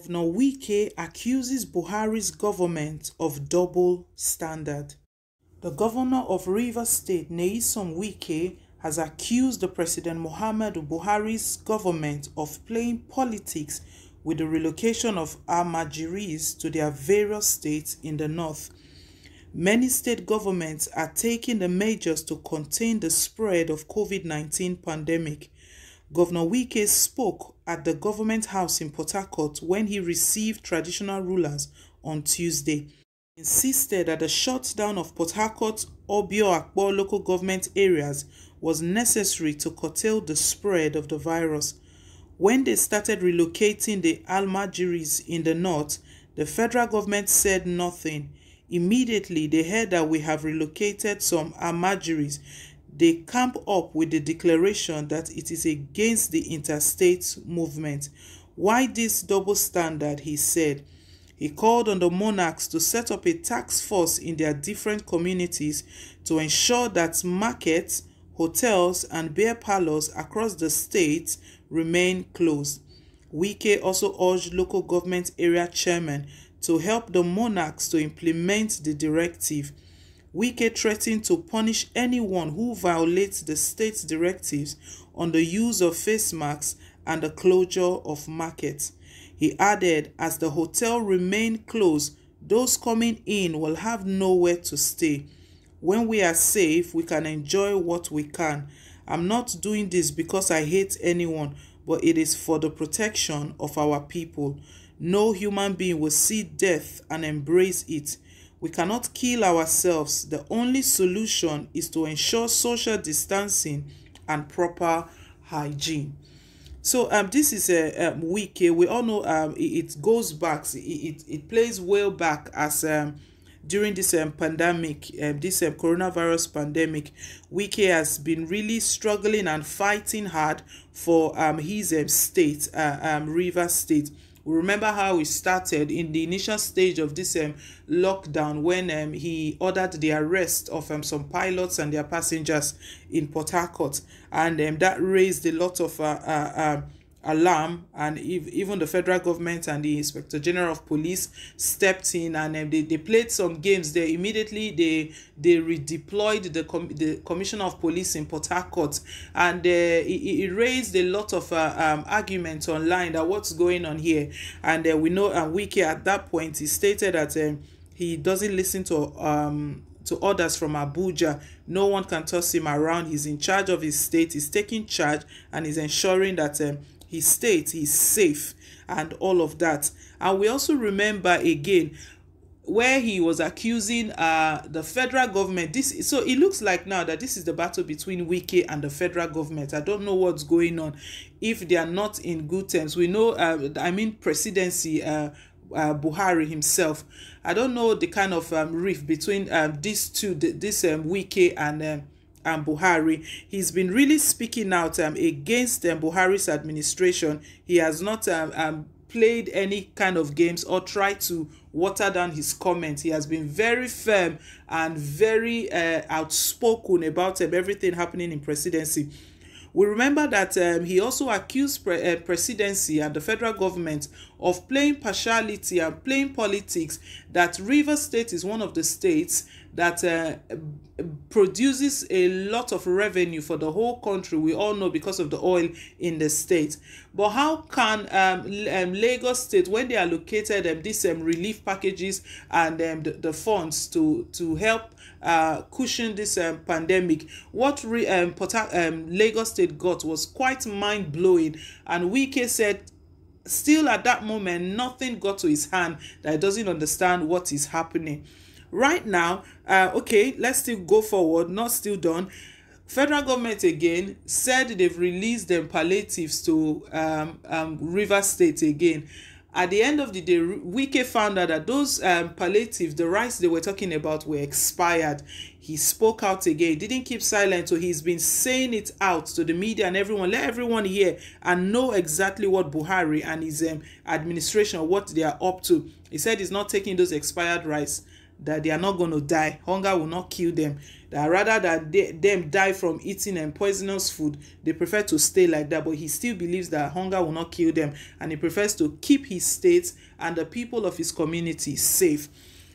Governor Wike accuses Buhari's government of double standard. The governor of Rivers State, Nyesom Wike, has accused the President Muhammadu Buhari's government of playing politics with the relocation of Almajiris to their various states in the north. Many state governments are taking the measures to contain the spread of COVID-19 pandemic. Governor Wike spoke at the government house in Port Harcourt when he received traditional rulers on Tuesday. He insisted that the shutdown of Port Harcourt, Obio Akpo local government areas was necessary to curtail the spread of the virus. When they started relocating the Almajiris in the north, the federal government said nothing. Immediately, they heard that we have relocated some Almajiris. They camp up with the declaration that it is against the interstate movement. Why this double standard, he said. He called on the monarchs to set up a task force in their different communities to ensure that markets, hotels, and beer parlors across the state remain closed. Wike also urged local government area chairmen to help the monarchs to implement the directive. Wike threatened to punish anyone who violates the state's directives on the use of face masks and the closure of markets. He added, as the hotel remains closed, those coming in will have nowhere to stay. When we are safe, we can enjoy what we can. I'm not doing this because I hate anyone, but it is for the protection of our people. No human being will see death and embrace it. We cannot kill ourselves. The only solution is to ensure social distancing and proper hygiene. So this is a Wike. We all know it goes back. It plays well back as during this pandemic, this coronavirus pandemic. Wike has been really struggling and fighting hard for his state, Rivers State. We remember how it started in the initial stage of this lockdown when he ordered the arrest of some pilots and their passengers in Port Harcourt, and that raised a lot of alarm, and even the federal government and the Inspector General of Police stepped in, and they played some games there. Immediately they redeployed the Commissioner of Police in Port Harcourt, and it raised a lot of arguments online that what's going on here. And we know Wike at that point he stated that he doesn't listen to orders from Abuja. No one can toss him around. He's in charge of his state. He's taking charge and he's ensuring that his state is safe and all of that. And we also remember again where he was accusing the federal government. So it looks like now that this is the battle between Wike and the federal government. I don't know what's going on if they are not in good terms. We know presidency, Buhari himself. I don't know the kind of rift between these two, Wike and Buhari. He's been really speaking out against Buhari's administration. He has not played any kind of games or tried to water down his comments. He has been very firm and very outspoken about everything happening in presidency. We remember that he also accused presidency and the federal government of playing partiality and playing politics, that Rivers State is one of the states that produces a lot of revenue for the whole country. We all know because of the oil in the state. But how can Lagos State, when they allocated these relief packages and the funds to help cushion this pandemic, what Lagos State got was quite mind-blowing. And Wike said still at that moment nothing got to his hand, that he doesn't understand what is happening right now. Okay, let's still go forward, not still done. Federal government again said they've released them palliatives to Rivers State again. At the end of the day, Wike found out that those palliatives, the rights they were talking about, were expired. He spoke out again. He didn't keep silent, so he's been saying it out to the media and everyone. Let everyone hear and know exactly what Buhari and his administration, what they are up to. He said he's not taking those expired rights, that they are not going to die. Hunger will not kill them. that rather than them die from eating and poisonous food, they prefer to stay like that. But he still believes that hunger will not kill them, and he prefers to keep his state and the people of his community safe.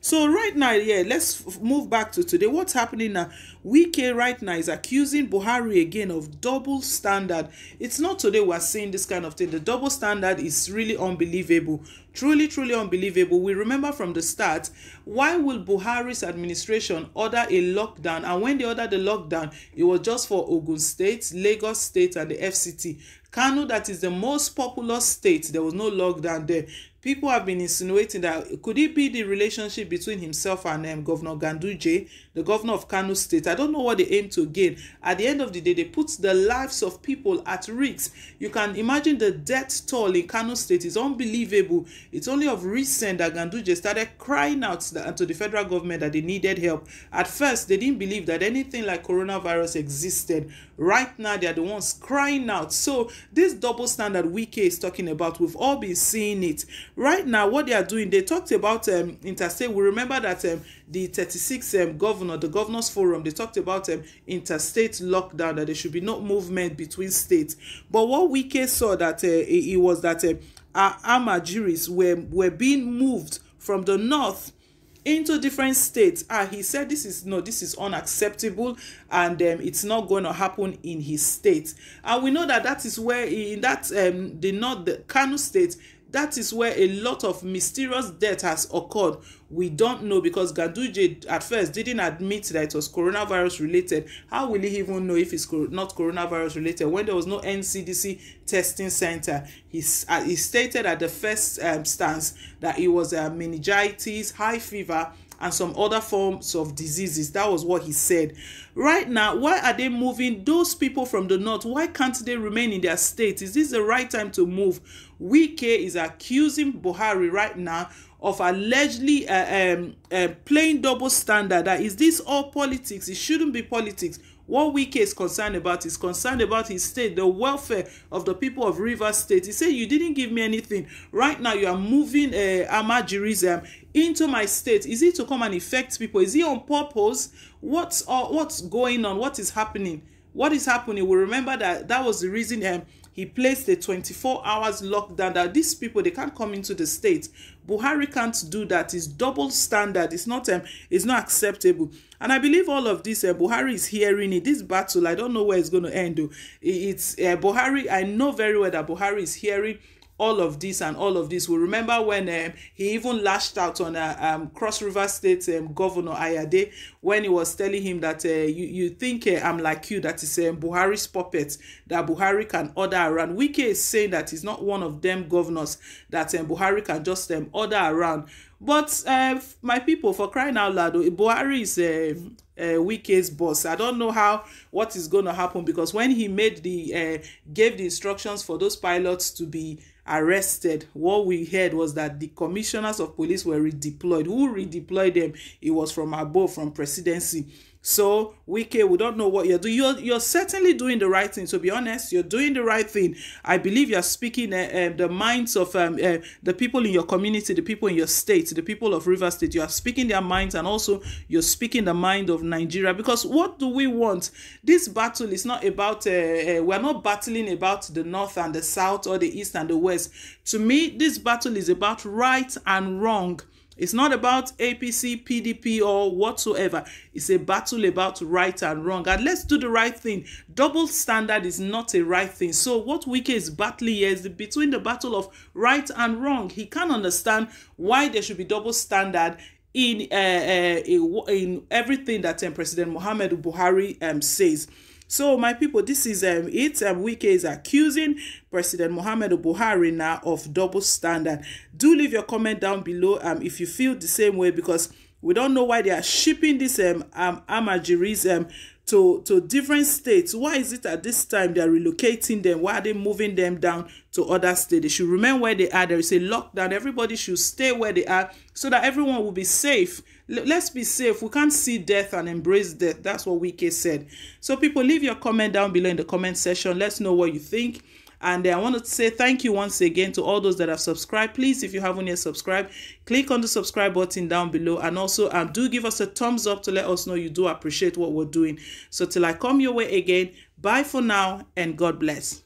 So right now, yeah, let's move back to today. What's happening now? Wike right now is accusing Buhari again of double standard. It's not today we're seeing this kind of thing. The double standard is really unbelievable. Truly, truly unbelievable. We remember from the start, why will Buhari's administration order a lockdown? And when they ordered the lockdown, it was just for Ogun State, Lagos State, and the FCT. Kano, that is the most populous state, there was no lockdown there. People have been insinuating that could it be the relationship between himself and Governor Ganduje, the governor of Kano State. I don't know what they aim to gain. At the end of the day, they put the lives of people at risk. You can imagine the death toll in Kano State is unbelievable. It's only of recent that Ganduje started crying out to the federal government that they needed help. At first, they didn't believe that anything like coronavirus existed. Right now, they are the ones crying out. So this double standard Wike is talking about, we've all been seeing it. Right now, what they are doing, they talked about interstate. We remember that the 36th governor, the Governors Forum, they talked about interstate lockdown, that there should be no movement between states. But what Wike saw that it was that Amajiris were being moved from the north into different states. He said this is unacceptable, and it's not going to happen in his state. And we know that is where in that the Kano state, that is where a lot of mysterious death has occurred. We don't know, because Ganduje at first didn't admit that it was coronavirus related. How will he even know if it's not coronavirus related when there was no NCDC testing center? He stated at the first stance that it was meningitis, high fever, and some other forms of diseases. That was what he said. Right now, why are they moving those people from the north? Why can't they remain in their state? Is this the right time to move? Wike is accusing Buhari right now of allegedly playing double standard. That is this all politics? It shouldn't be politics. What Wike is concerned about his state, the welfare of the people of Rivers State. He said, you didn't give me anything. Right now, you are moving Amajirism into my state. Is it to come and affect people? Is it on purpose? What's going on? What is happening? What is happening? We remember that was the reason he placed a 24 hours lockdown, that these people, they can't come into the state. Buhari can't do that. It's double standard. It's not acceptable. And I believe all of this, Buhari is hearing it. This battle, I don't know where it's going to end. It's Buhari. I know very well that Buhari is hearing all of this and all of this. We remember when he even lashed out on Cross River State Governor Ayade, when he was telling him that you think I'm like you, that is Buhari's puppet, that Buhari can order around. Wike is saying that he's not one of them governors that Buhari can just order around. But my people, for crying out loud, Buhari is Wike's boss. I don't know what is going to happen, because when he made gave the instructions for those pilots to be arrested, what we heard was that the commissioners of police were redeployed. Who redeployed them? It was from above, from presidency. So Wike, we don't know what you're doing. You're certainly doing the right thing. So be honest, you're doing the right thing. I believe you're speaking the minds of the people in your community, the people in your state, the people of Rivers State. You are speaking their minds, and also you're speaking the mind of Nigeria. Because what do we want? This battle is not about, we're not battling about the north and the south, or the east and the west. To me, this battle is about right and wrong. It's not about APC, PDP, or whatsoever. It's a battle about right and wrong. And let's do the right thing. Double standard is not a right thing. So what Wike is battling here is between the battle of right and wrong. He can't understand why there should be double standard in everything that President Muhammadu Buhari says. So my people, this is it. Wike is accusing President Muhammadu Buhari now of double standard. Do leave your comment down below if you feel the same way, because we don't know why they are shipping this Amajiris to different states. Why is it at this time they are relocating them? Why are they moving them down to other states? They should remain where they are. There is a lockdown. Everybody should stay where they are so that everyone will be safe. Let's be safe. We can't see death and embrace death. That's what Wike said. So people, leave your comment down below in the comment section. Let's know what you think. And I want to say thank you once again to all those that have subscribed. Please, if you haven't yet subscribed, click on the subscribe button down below, and also do give us a thumbs up to let us know you do appreciate what we're doing. So till I come your way again, bye for now and God bless.